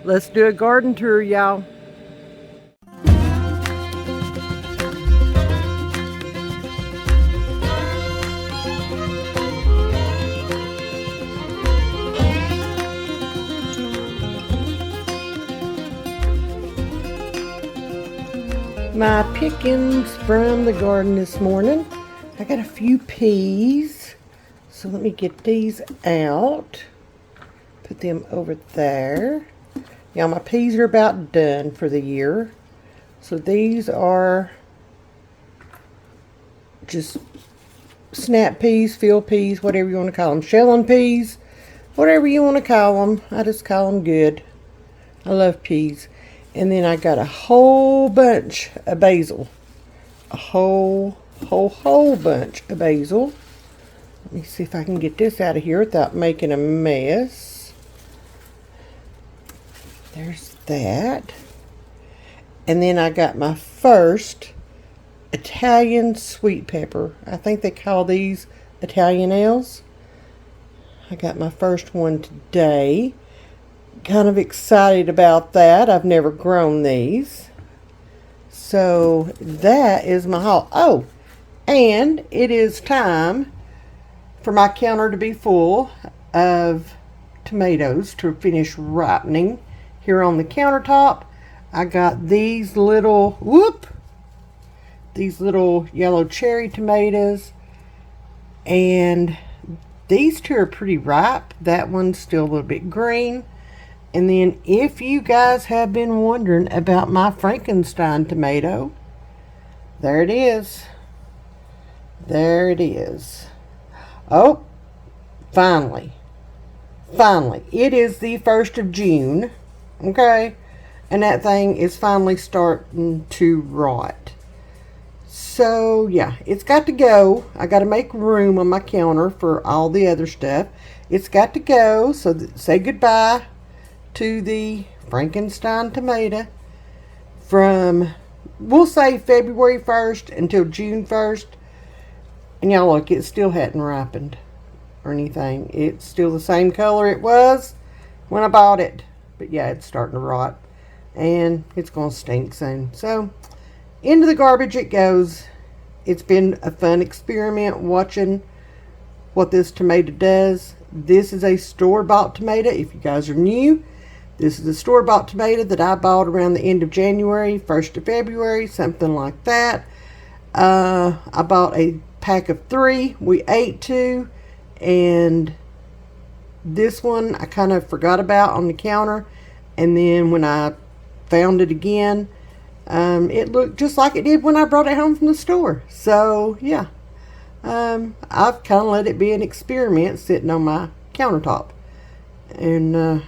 Let's do a garden tour, y'all. My pickings from the garden this morning. I got a few peas, so let me get these out. Put them over there. Now my peas are about done for the year. So these are just snap peas, field peas, whatever you want to call them. Shelling peas, whatever you want to call them. I just call them good. I love peas. And then I got a whole bunch of basil. A whole bunch of basil. Let me see if I can get this out of here without making a mess. There's that. And then I got my first Italian sweet pepper. I think they call these Italian ales. I got my first one today. Kind of excited about that. I've never grown these. So that is my haul. Oh, and it is time for my counter to be full of tomatoes to finish ripening here on the countertop. I got these little yellow cherry tomatoes, and these two are pretty ripe. That one's still a little bit green. And then if you guys have been wondering about my Frankenstein tomato, there it is. There it is. Oh, finally. It is the 1st of June. Okay? And that thing is finally starting to rot. So, yeah, it's got to go. I got to make room on my counter for all the other stuff. It's got to go. So say goodbye to the Frankenstein tomato from, we'll say, February 1st until June 1st. And y'all look, it still hadn't ripened or anything. It's still the same color it was when I bought it. But yeah, it's starting to rot. And it's going to stink soon. So, into the garbage it goes. It's been a fun experiment watching what this tomato does. This is a store-bought tomato. If you guys are new, this is a store-bought tomato that I bought around the end of January, 1st of February, something like that. I bought a pack of 3. We ate 2. And this one I kind of forgot about on the counter. And then when I found it again, it looked just like it did when I brought it home from the store. So, yeah. I've kind of let it be an experiment sitting on my countertop. And,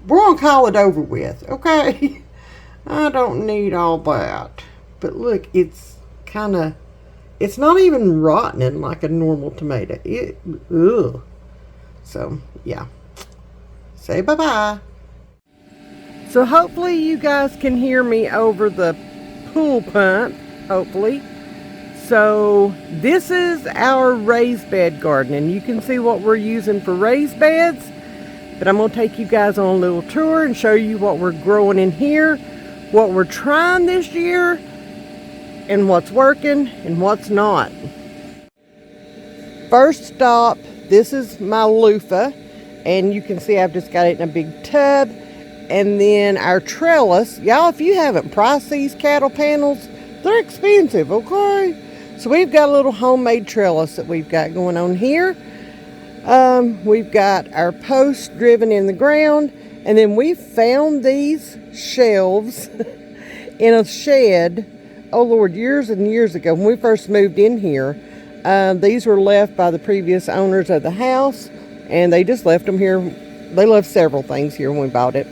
we're going to call it over with, okay? I don't need all that. But look, it's not even rotten like a normal tomato. Ugh. So, yeah. Say bye-bye. So hopefully you guys can hear me over the pool pump, hopefully. So this is our raised bed garden, and you can see what we're using for raised beds. But I'm going to take you guys on a little tour and show you what we're growing in here, what we're trying this year, and what's working and what's not. First stop, this is my loofah, and you can see I've just got it in a big tub. And then our trellis, y'all, if you haven't priced these cattle panels, they're expensive, okay? So we've got a little homemade trellis that we've got going on here. We've got our posts driven in the ground, and then we found these shelves in a shed, oh Lord, years and years ago when we first moved in here. These were left by the previous owners of the house, and they just left them here. They left several things here when we bought it.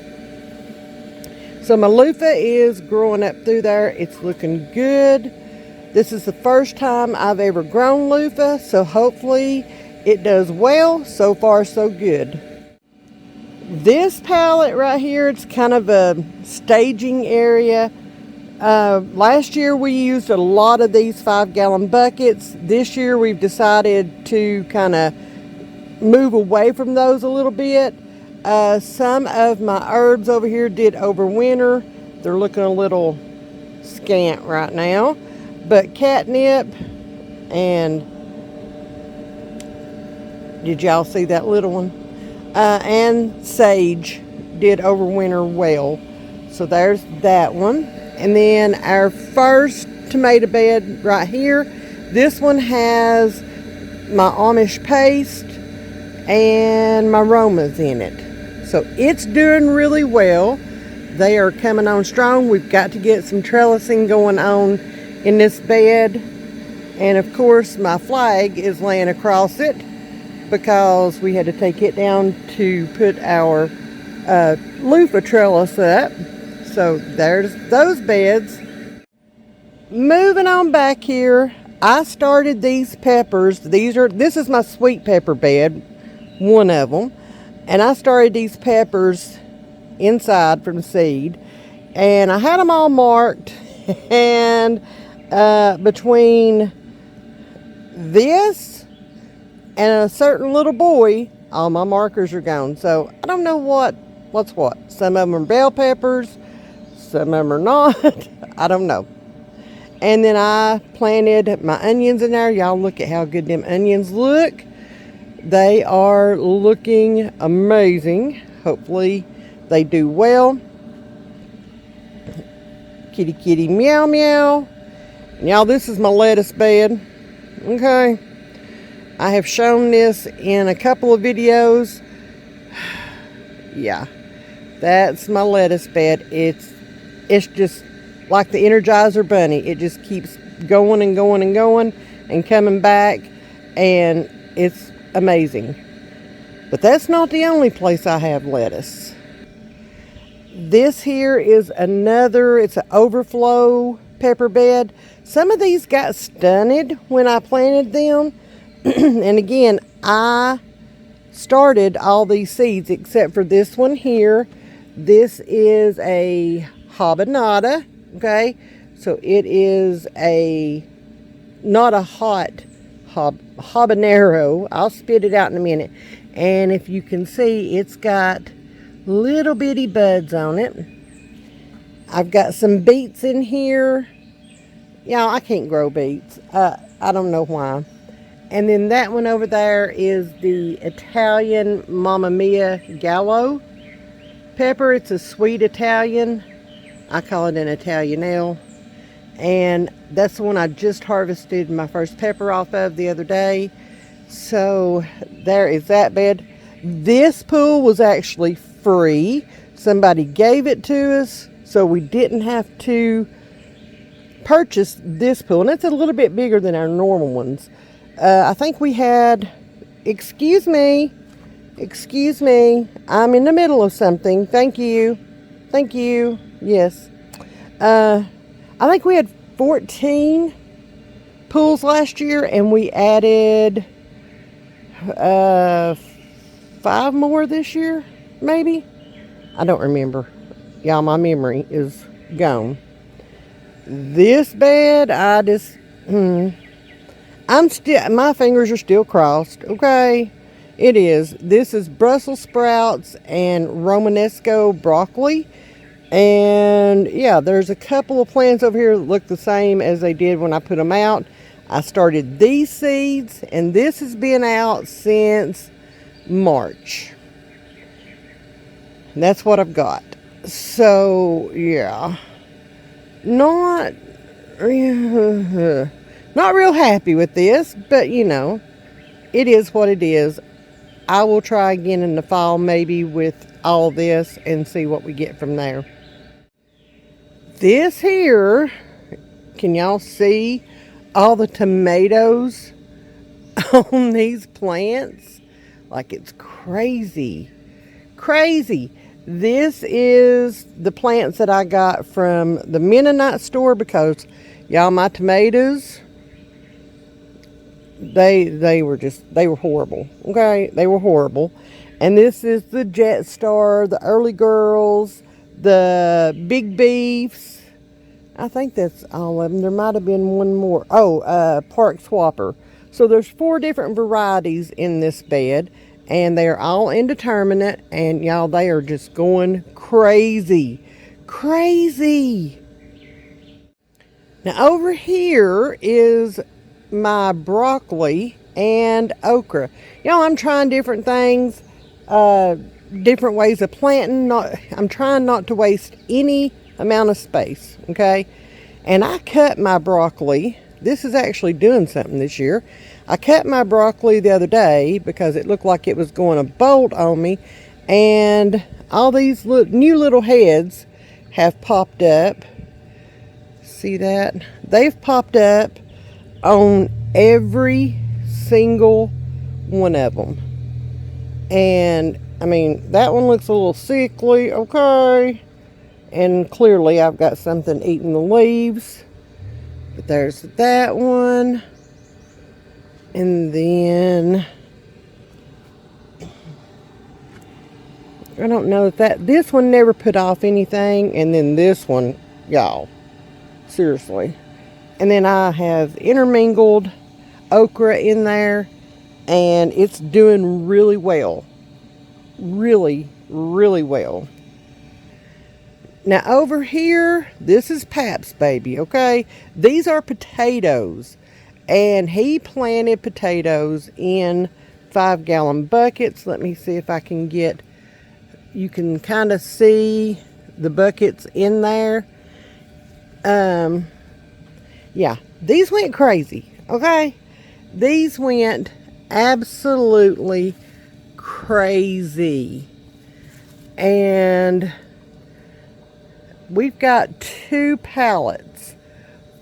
So my loofah is growing up through there. It's looking good. This is the first time I've ever grown loofah, so hopefully it does well. So far, so good. This pallet right here, it's kind of a staging area. Last year we used a lot of these 5-gallon buckets. This year we've decided to kind of move away from those a little bit. Some of my herbs over here did overwinter. They're looking a little scant right now. But catnip and did y'all see that little one? And sage did overwinter well. So there's that one. And then our first tomato bed right here. This one has my Amish paste and my Romas in it. So it's doing really well. They are coming on strong. We've got to get some trellising going on in this bed. And of course my flag is laying across it because we had to take it down to put our loofah trellis up. So there's those beds. Moving on back here, I started these peppers. This is my sweet pepper bed, one of them. And I started these peppers inside from seed. And I had them all marked. And between this and a certain little boy, all my markers are gone. So I don't know what's what. Some of them are bell peppers. Some of them are not. I don't know. And then I planted my onions in there. Y'all look at how good them onions look. They are looking amazing. Hopefully they do well. Kitty kitty meow meow. And y'all, this is my lettuce bed. Okay. I have shown this in a couple of videos. Yeah. That's my lettuce bed. It's just like the Energizer Bunny. It just keeps going and going and going and coming back, and it's amazing. But that's not the only place I have lettuce. This here is it's an Overflow pepper bed. Some of these got stunted when I planted them. And again, I started all these seeds except for this one here. This is a habanada. Okay, so it is not a hot habanero. I'll spit it out in a minute. And if you can see, it's got little bitty buds on it. I've got some beets in here. Y'all, I can't grow beets. I don't know why. And then that one over there is the Italian Mamma Mia Gallo pepper. It's a sweet Italian. I call it an Italianelle. And that's the one I just harvested my first pepper off of the other day. So there is that bed. This pool was actually free. Somebody gave it to us, so we didn't have to purchase this pool. And it's a little bit bigger than our normal ones. I think we had, excuse me, I'm in the middle of something. Thank you. Yes. I think we had 14 pools last year, and we added 5 more this year, maybe. I don't remember. Y'all, my memory is gone. This bed, my fingers are still crossed. Okay. It is. This is Brussels sprouts and Romanesco broccoli. And yeah, there's a couple of plants over here that look the same as they did when I put them out. I started these seeds, and this has been out since March. And that's what I've got. So yeah, not real happy with this, but you know, it is what it is. I will try again in the fall, maybe with all this, and see what we get from there. This here, can y'all see all the tomatoes on these plants? Like, it's crazy. This is the plants that I got from the Mennonite store, because y'all, my tomatoes, they were horrible. Okay, they were horrible. And this is the Jet Star, the Early Girls, the Big Beefs. I think that's all of them. There might have been one more. Oh, Park Swapper. So there's 4 different varieties in this bed. and they're all indeterminate, and y'all, they are just going crazy. Crazy. Now over here is my broccoli and okra. Y'all, I'm trying different things, different ways of planting. I'm trying not to waste any amount of space, okay? And I cut my broccoli. This is actually doing something this year. I cut my broccoli the other day because it looked like it was going to bolt on me, and all these new little heads have popped up. See that? They've popped up on every single one of them. And I mean, that one looks a little sickly, okay, and clearly I've got something eating the leaves. But there's that one, and then I don't know if this one never put off anything, and then this one, y'all, seriously. And then I have intermingled okra in there, and it's doing really well. Really, really well. Now over here, this is Pap's baby, okay? These are potatoes, and he planted potatoes in 5-gallon buckets. Let me see if I can get, you can kind of see the buckets in there. Yeah, these went crazy, okay? These went absolutely crazy. And we've got 2 pallets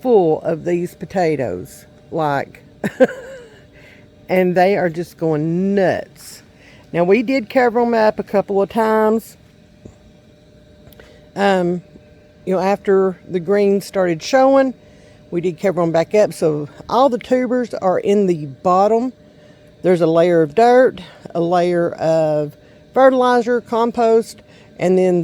full of these potatoes, like, and they are just going nuts. Now, we did cover them up a couple of times. You know, after the greens started showing, we did cover them back up. So all the tubers are in the bottom. There's a layer of dirt, a layer of fertilizer, compost, and then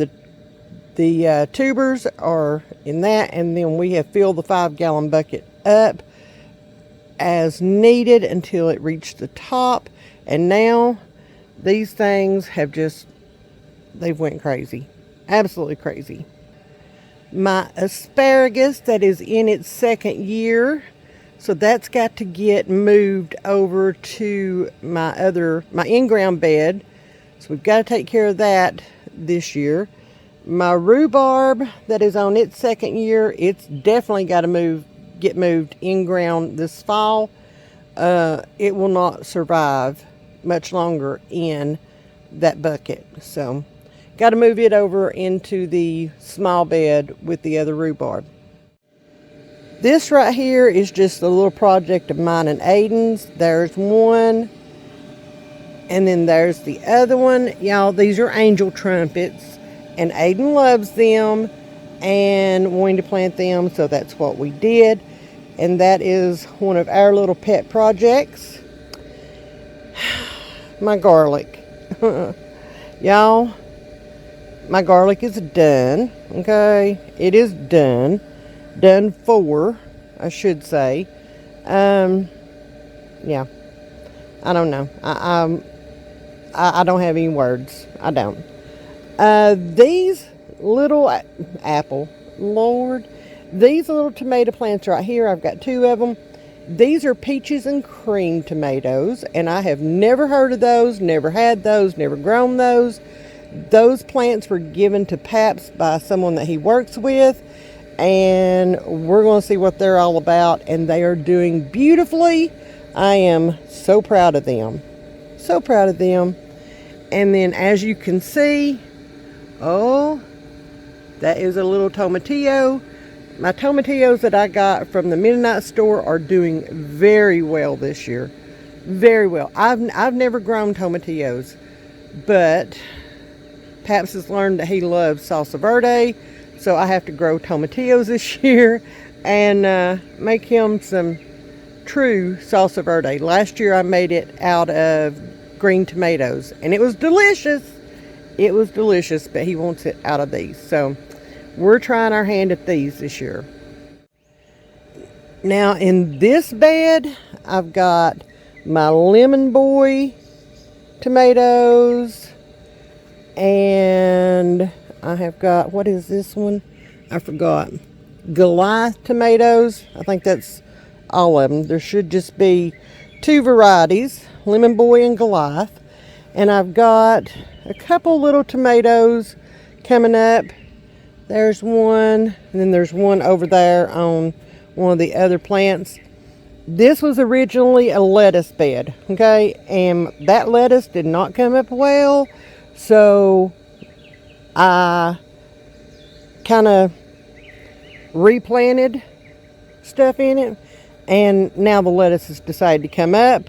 the tubers are in that. And then we have filled the 5-gallon bucket up as needed until it reached the top. And now these things have just, they've went crazy. Absolutely crazy. My asparagus that is in its 2nd year, so that's got to get moved over to my in-ground bed. So we've got to take care of that this year. My rhubarb that is on its 2nd year, it's definitely got to get moved in-ground this fall. It will not survive much longer in that bucket. So got to move it over into the small bed with the other rhubarb. This right here is just a little project of mine and Aiden's. There's one, and then there's the other one. Y'all, these are angel trumpets, and Aiden loves them and wanting to plant them, so that's what we did. And that is one of our little pet projects. My garlic. Y'all, my garlic is done, okay? It is done. Done for, I should say. Yeah. I don't know. I don't have any words. I don't. These little apple, Lord. These little tomato plants right here, I've got 2 of them. These are peaches and cream tomatoes, and I have never heard of those, never had those, never grown those. Those plants were given to Paps by someone that he works with, and we're going to see what they're all about, and they are doing beautifully. I am so proud of them. So proud of them. And then as you can see, oh, that is a little tomatillo. My tomatillos that I got from the Mennonite store are doing very well this year. Very well. I've never grown tomatillos, but Paps has learned that he loves salsa verde, so I have to grow tomatillos this year and make him some true salsa verde. Last year I made it out of green tomatoes, and it was delicious. It was delicious, but he wants it out of these, so we're trying our hand at these this year. Now in this bed, I've got my lemon boy tomatoes. And I have got, what is this one? I forgot. Goliath tomatoes. I think that's all of them. There should just be 2 varieties, Lemon Boy and Goliath. And I've got a couple little tomatoes coming up. There's one, and then there's one over there on one of the other plants. This was originally a lettuce bed, okay? And that lettuce did not come up well, so I kind of replanted stuff in it, and now the lettuce has decided to come up.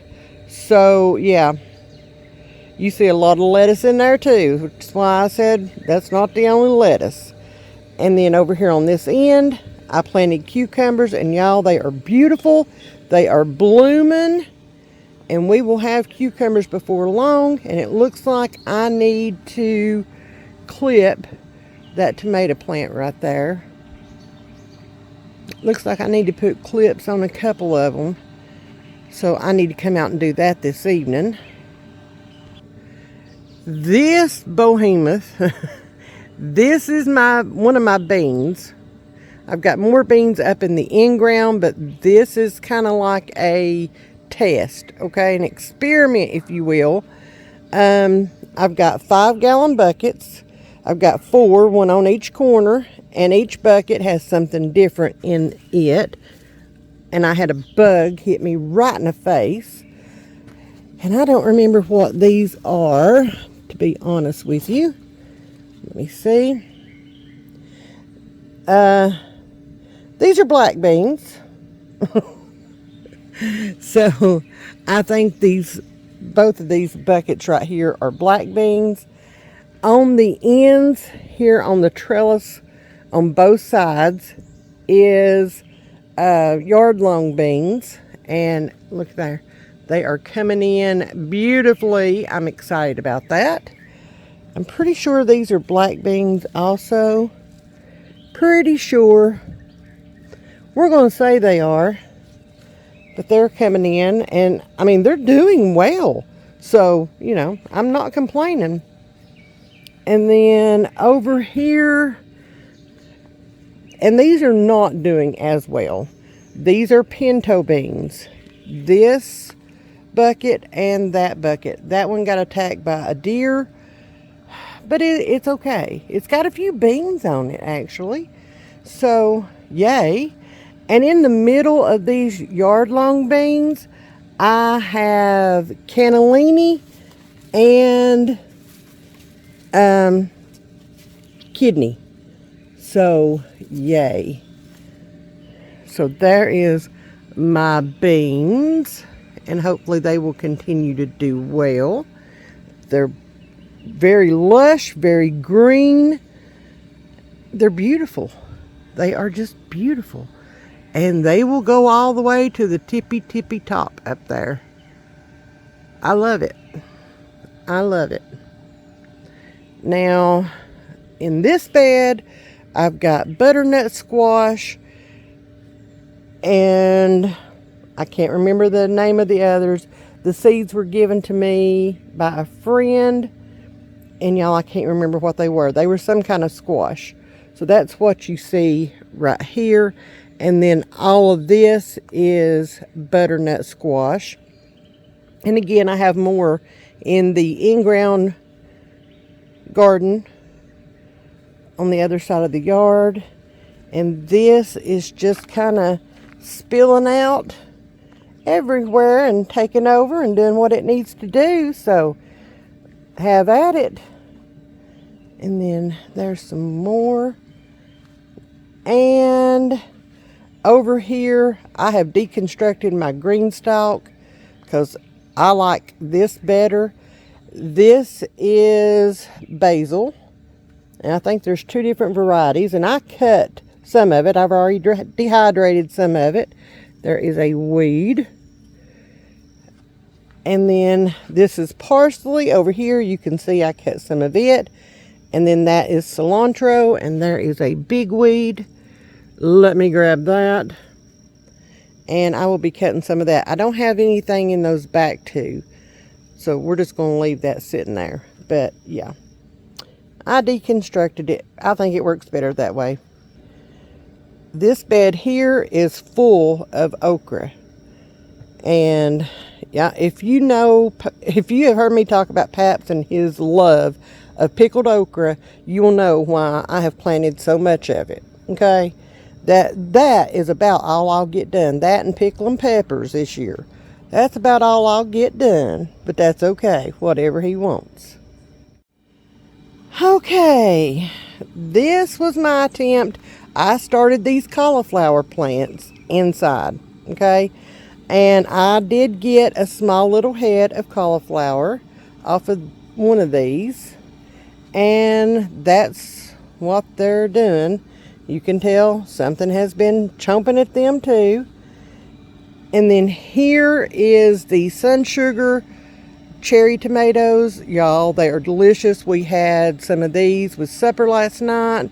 So yeah, you see a lot of lettuce in there too, which is why I said that's not the only lettuce. And then over here on this end, I planted cucumbers, and y'all, they are beautiful. They are blooming, and we will have cucumbers before long. And it looks like I need to clip that tomato plant right there. Looks like I need to put clips on a couple of them, so I need to come out and do that this evening. This behemoth, this is one of my beans. I've got more beans up in the in-ground, but this is kind of like a test, okay, an experiment, if you will. I've got 5-gallon buckets. I've got 4, one on each corner, and each bucket has something different in it. And I had a bug hit me right in the face. And I don't remember what these are, to be honest with you. Let me see. These are black beans. So I think both of these buckets right here are black beans. On the ends here on the trellis on both sides is yard long beans. And look there, they are coming in beautifully. I'm excited about that. I'm pretty sure these are black beans also. Pretty sure. We're going to say they are. But they're coming in, and I mean, they're doing well. So, you know, I'm not complaining. And then over here, and these are not doing as well. These are pinto beans. This bucket and that bucket. That one got attacked by a deer, but it's okay. It's got a few beans on it, actually. So, yay. And in the middle of these yard-long beans, I have cannellini and kidney. So, yay. So there is my beans, and hopefully they will continue to do well. They're very lush, very green. They're beautiful. They are just beautiful. And they will go all the way to the tippy top up there. I love it. I love it. Now, in this bed, I've got butternut squash, and I can't remember the name of the others. The seeds were given to me by a friend, and y'all, I can't remember what they were. They were some kind of squash. So that's what you see right here. And then all of this is butternut squash. And again, I have more in the in-ground garden on the other side of the yard. And this is just kind of spilling out everywhere and taking over and doing what it needs to do. So have at it. And then there's some more. And over here, I have deconstructed my green stalk because I like this better. This is basil, and I think there's 2 different varieties, and I cut some of it. I've already dehydrated some of it. There is a weed. And then this is parsley over here. You can see I cut some of it. And then that is cilantro, and there is a big weed. Let me grab that. And I will be cutting some of that. I don't have anything in those back 2. So we're just going to leave that sitting there. But yeah, I deconstructed it. I think it works better that way. This bed here is full of okra. And yeah, if you have heard me talk about Paps and his love of pickled okra, you will know why I have planted so much of it. Okay, that is about all I'll get done. That and pickling peppers this year. That's about all I'll get done, but that's okay, whatever he wants. Okay, this was my attempt. I started these cauliflower plants inside, okay? And I did get a small little head of cauliflower off of one of these. And that's what they're doing. You can tell something has been chomping at them too. And then here is the sun sugar cherry tomatoes. Y'all, they are delicious. We had some of these with supper last night.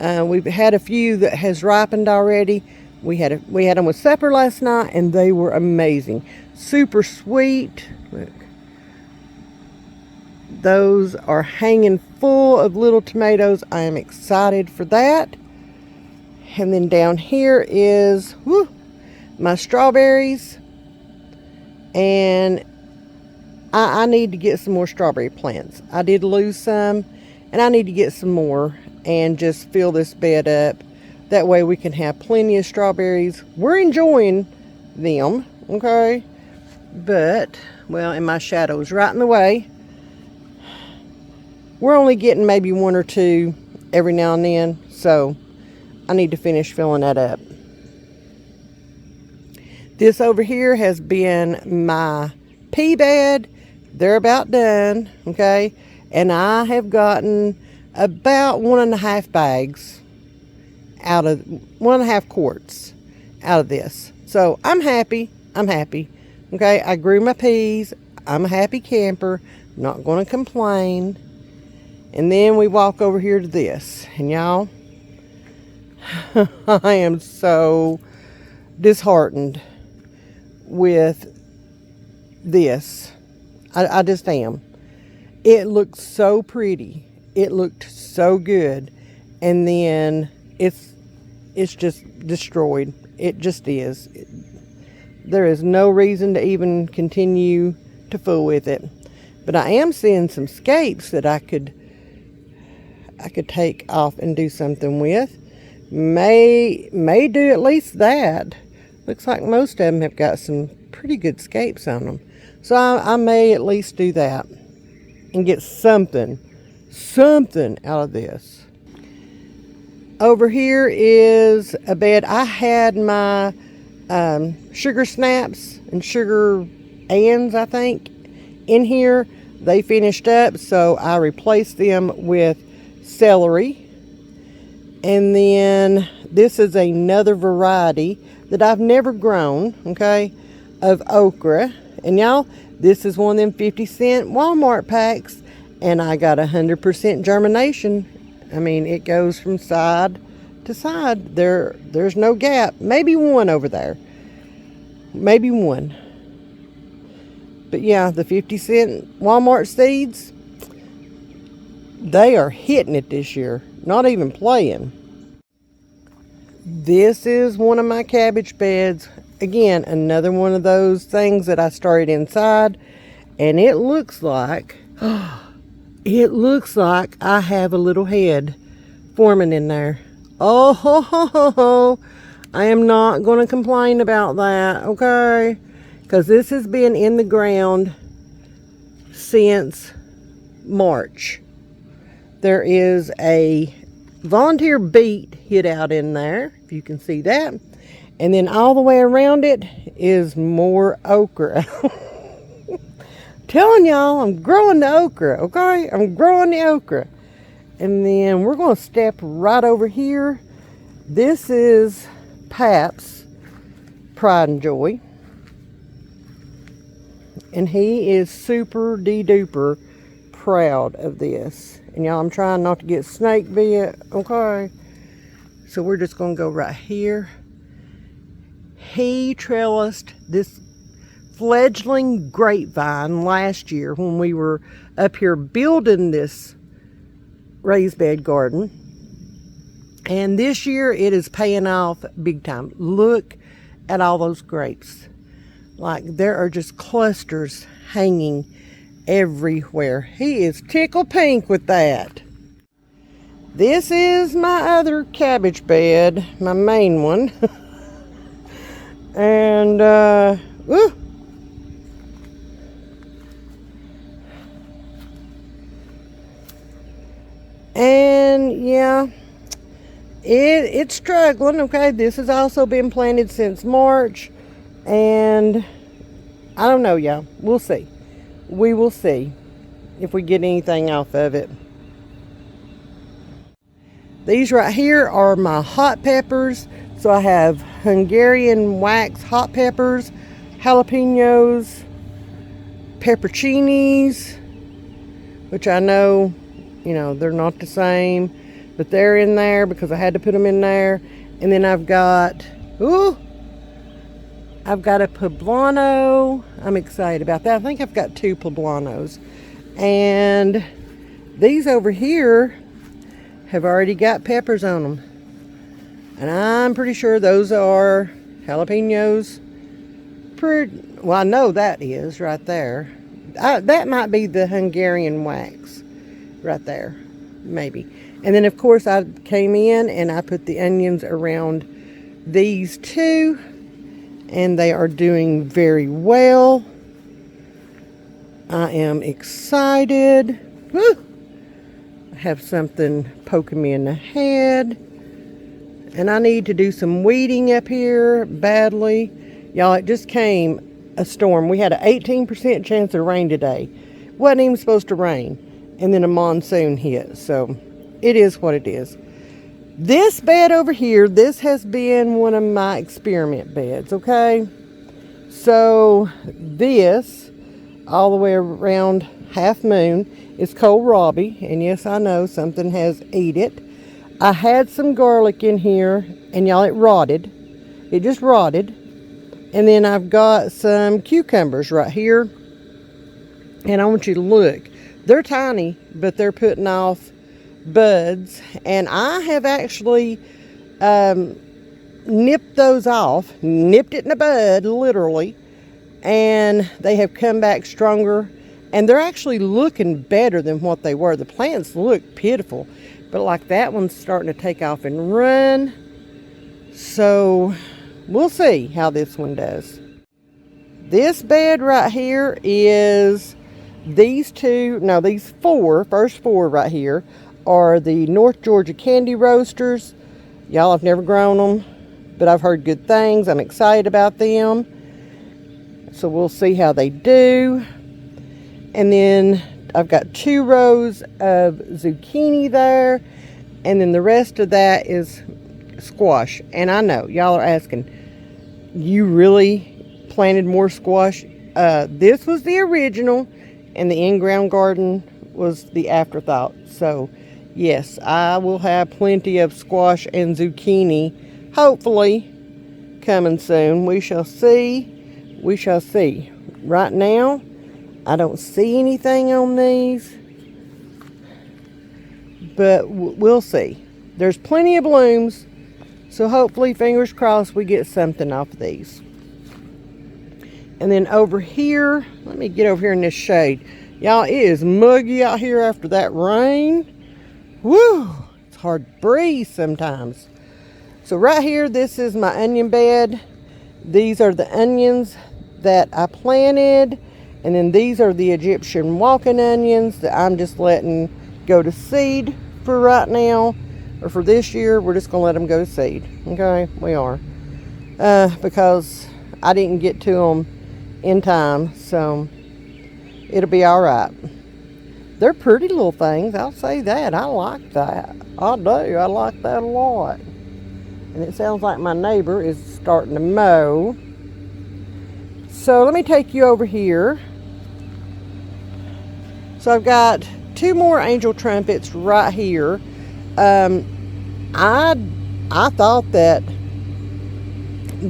We've had a few that has ripened already. We had them with supper last night, and they were amazing. Super sweet. Look. Those are hanging full of little tomatoes. I am excited for that. And then down here is my strawberries. And I need to get some more strawberry plants. I did lose some, and I need to get some more and just fill this bed up. That way we can have plenty of strawberries. We're enjoying them, okay? But, well, and my shadow's right in the way. We're only getting maybe one or two every now and then, so I need to finish filling that up. This over here has been my pea bed. They're about done, okay? And I have gotten about 1.5 bags out of 1.5 quarts out of this. So I'm happy. Okay, I grew my peas. I'm a happy camper. Not going to complain. And then we walk over here to this. And y'all, I am so disheartened with this. I just am. It looked so pretty. It looked so good. And then it's just destroyed. It just is. There is no reason to even continue to fool with it. But I am seeing some scapes that I could take off and do something with. May do at least that. Looks like most of them have got some pretty good scapes on them. So I may at least do that and get something out of this. Over here is a bed. I had my sugar snaps and sugar ands, I think, in here. They finished up, so I replaced them with celery. And then this is another variety that I've never grown, okay, of okra. And y'all, this is one of them 50-cent Walmart packs, and I got 100% germination. I mean, it goes from side to side. There's no gap. Maybe one over there. Maybe one. But yeah, the 50-cent Walmart seeds, they are hitting it this year. Not even playing. This is one of my cabbage beds. Again, another one of those things that I started inside. And it looks like I have a little head forming in there. Oh, ho, ho, ho, ho. I am not going to complain about that, okay? Because this has been in the ground since March. There is a volunteer beet hid out in there, if you can see that. And then all the way around it is more okra. Telling y'all, I'm growing the okra, okay? I'm growing the okra. And then we're going to step right over here. This is Pap's pride and joy. And he is super de-duper proud of this. And y'all, I'm trying not to get snake bit, okay? So we're just going to go right here. He trellised this fledgling grapevine last year when we were up here building this raised bed garden. And this year it is paying off big time. Look at all those grapes. Like, there are just clusters hanging everywhere. He is tickle pink with that. This is my other cabbage bed, my main one. And and yeah, it's struggling. Okay, this has also been planted since March, and I don't know, y'all. We'll see. We will see if we get anything off of it. These right here are my hot peppers. So I have Hungarian wax hot peppers, jalapenos, pepperoncinis, which I know, you know, they're not the same, but they're in there because I had to put them in there. And then I've got a poblano. I'm excited about that. I think I've got 2 poblanos. And these over here have already got peppers on them. And I'm pretty sure those are jalapenos. Well, I know that is right there. That might be the Hungarian wax right there, maybe. And then, of course, I came in and I put the onions around these 2. And they are doing very well. I am excited. Woo! I have something poking me in the head. And I need to do some weeding up here badly. Y'all, it just came a storm. We had an 18% chance of rain today. Wasn't even supposed to rain. And then a monsoon hit. So it is what it is. This bed over here, this has been one of my experiment beds, okay? So this, all the way around Half Moon, is kohlrabi. And yes, I know something has ate it. I had some garlic in here, and y'all, it rotted. It just rotted. And then I've got some cucumbers right here. And I want you to look. They're tiny, but they're putting off buds. And I have actually nipped those off. Nipped it in the bud, literally. And they have come back stronger. And they're actually looking better than what they were. The plants look pitiful. But like that one's starting to take off and run. So we'll see how this one does. This bed right here is these 4, first 4 right here are the North Georgia Candy Roasters. Y'all, I've never grown them, but I've heard good things. I'm excited about them. So we'll see how they do. And then I've got 2 rows of zucchini there. And then the rest of that is squash. And I know, y'all are asking, you really planted more squash? This was the original, and the in-ground garden was the afterthought. So, yes, I will have plenty of squash and zucchini, hopefully, coming soon. We shall see. We shall see. Right now, I don't see anything on these, but we'll see. There's plenty of blooms, so hopefully, fingers crossed, we get something off of these. And then over here, let me get over here in this shade. Y'all, it is muggy out here after that rain. Woo! It's hard to breathe sometimes. So right here, this is my onion bed. These are the onions that I planted. And then these are the Egyptian walking onions that I'm just letting go to seed for right now. Or for this year, we're just going to let them go to seed. Okay? We are. Because I didn't get to them in time. So it'll be all right. They're pretty little things. I'll say that. I like that. I do. I like that a lot. And it sounds like my neighbor is starting to mow. So let me take you over here. So I've got 2 more angel trumpets right here. I thought that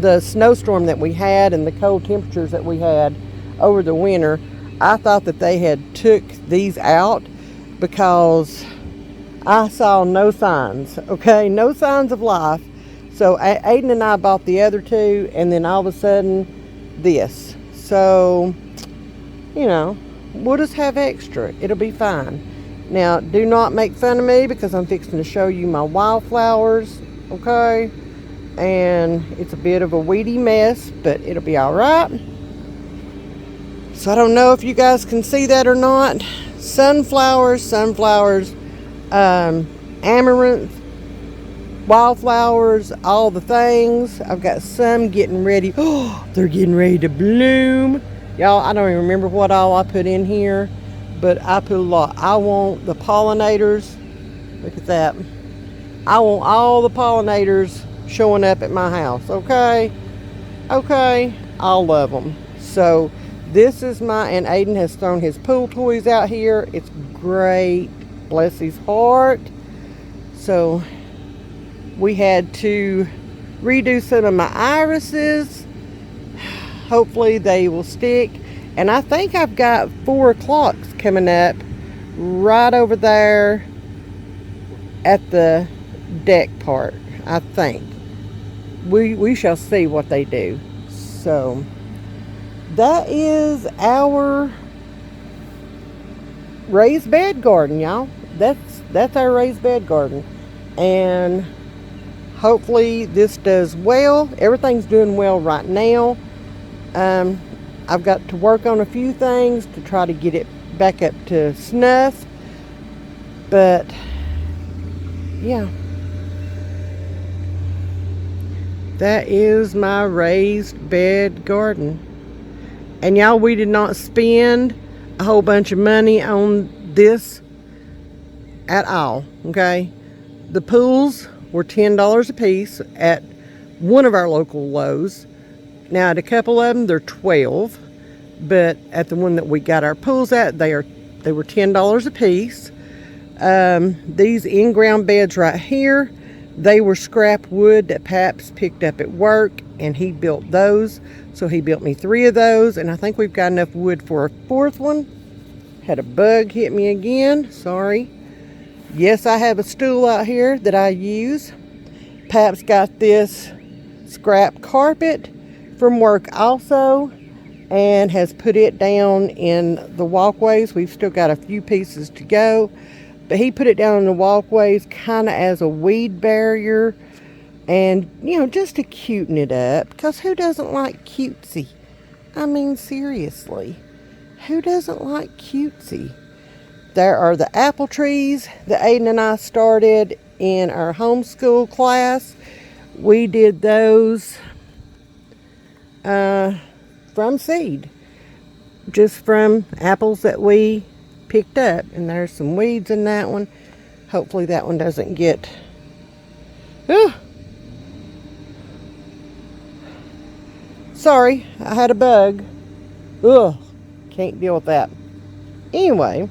the snowstorm that we had and the cold temperatures that we had over the winter, I thought that they had took these out because I saw no signs, okay? No signs of life. So Aiden and I bought the other two, and then all of a sudden, this. So, you know, we'll just have extra. It'll be fine. Now, do not make fun of me because I'm fixing to show you my wildflowers, okay? And it's a bit of a weedy mess, but it'll be all right. So I don't know if you guys can see that or not. Sunflowers, amaranth, wildflowers, all the things. I've got some getting ready. Oh, they're getting ready to bloom. Y'all, I don't even remember what all I put in here, but I put a lot. I want the pollinators. Look at that. I want all the pollinators showing up at my house, okay? Okay, I'll love them. So this is and Aiden has thrown his pool toys out here. It's great, bless his heart. So we had to redo some of my irises. Hopefully they will stick. And I think I've got 4 o'clocks coming up right over there at the deck part, I think. We shall see what they do. So that is our raised bed garden, y'all. That's our raised bed garden. And hopefully this does well. Everything's doing well right now. I've got to work on a few things to try to get it back up to snuff. But yeah. That is my raised bed garden. And y'all, we did not spend a whole bunch of money on this at all, okay? The pools were $10 a piece at one of our local Lowe's. Now at a couple of them, they're $12, but at the one that we got our pools at, they were $10 a piece. These in-ground beds right here, they were scrap wood that Paps picked up at work, and he built those. So he built me 3 of those, and I think we've got enough wood for a 4th one. Had a bug hit me again, sorry. Yes, I have a stool out here that I use. Paps got this scrap carpet from work also, and has put it down in the walkways. We've still got a few pieces to go, but he put it down in the walkways kind of as a weed barrier, and you know, just to cuten it up, because who doesn't like cutesy? I mean, seriously, who doesn't like cutesy? There are the apple trees that Aiden and I started in our homeschool class. We did those from seed, just from apples that we picked up. And there's some weeds in that one. Hopefully that one doesn't get... Sorry, I had a bug. Ugh, can't deal with that. Anyway,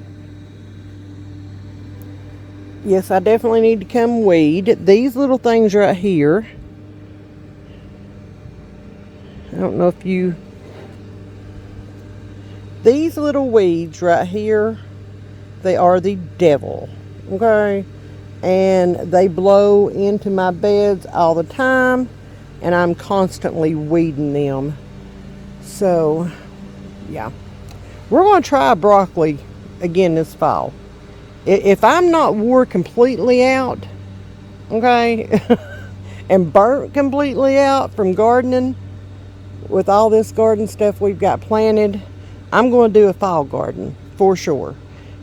yes, I definitely need to come weed. These little things right here, I don't know if you... These little weeds right here, they are the devil, okay? And they blow into my beds all the time, and I'm constantly weeding them. So, yeah. We're going to try broccoli again this fall. If I'm not wore completely out, okay, and burnt completely out from gardening, with all this garden stuff we've got planted, I'm going to do a fall garden for sure.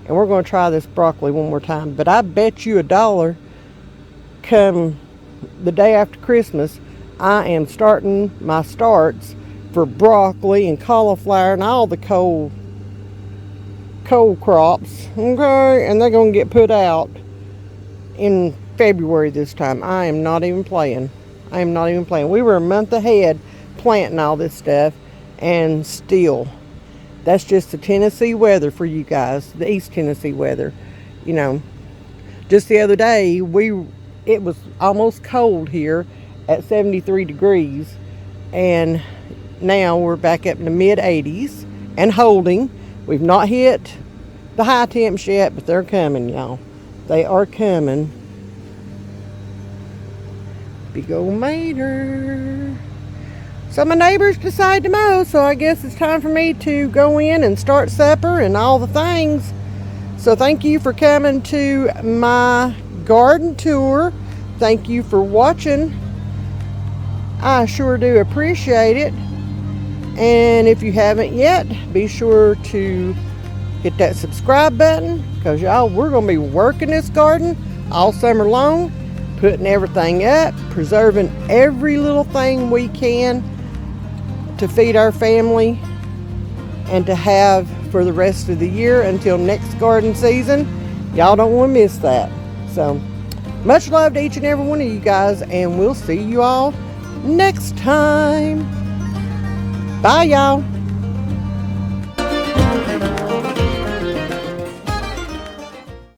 And we're going to try this broccoli one more time. But I bet you $1 come the day after Christmas, I am starting my starts for broccoli and cauliflower and all the cold crops, okay? And they're going to get put out in February this time. I am not even playing. We were a month ahead planting all this stuff, and still, that's just the Tennessee weather for you guys, the East Tennessee weather. You know, just the other day, it was almost cold here at 73 degrees, and now we're back up in the mid 80s and holding. We've not hit the high temps yet, but they're coming, y'all. They are coming. Big old mater. So my neighbors decide to mow, so I guess it's time for me to go in and start supper and all the things. So thank you for coming to my garden tour. Thank you for watching. I sure do appreciate it. And if you haven't yet, be sure to hit that subscribe button, because y'all, we're going to be working this garden all summer long, putting everything up, preserving every little thing we can to feed our family and to have for the rest of the year until next garden season. Y'all don't want to miss that. So much love to each and every one of you guys, and we'll see you all next time. Bye, y'all.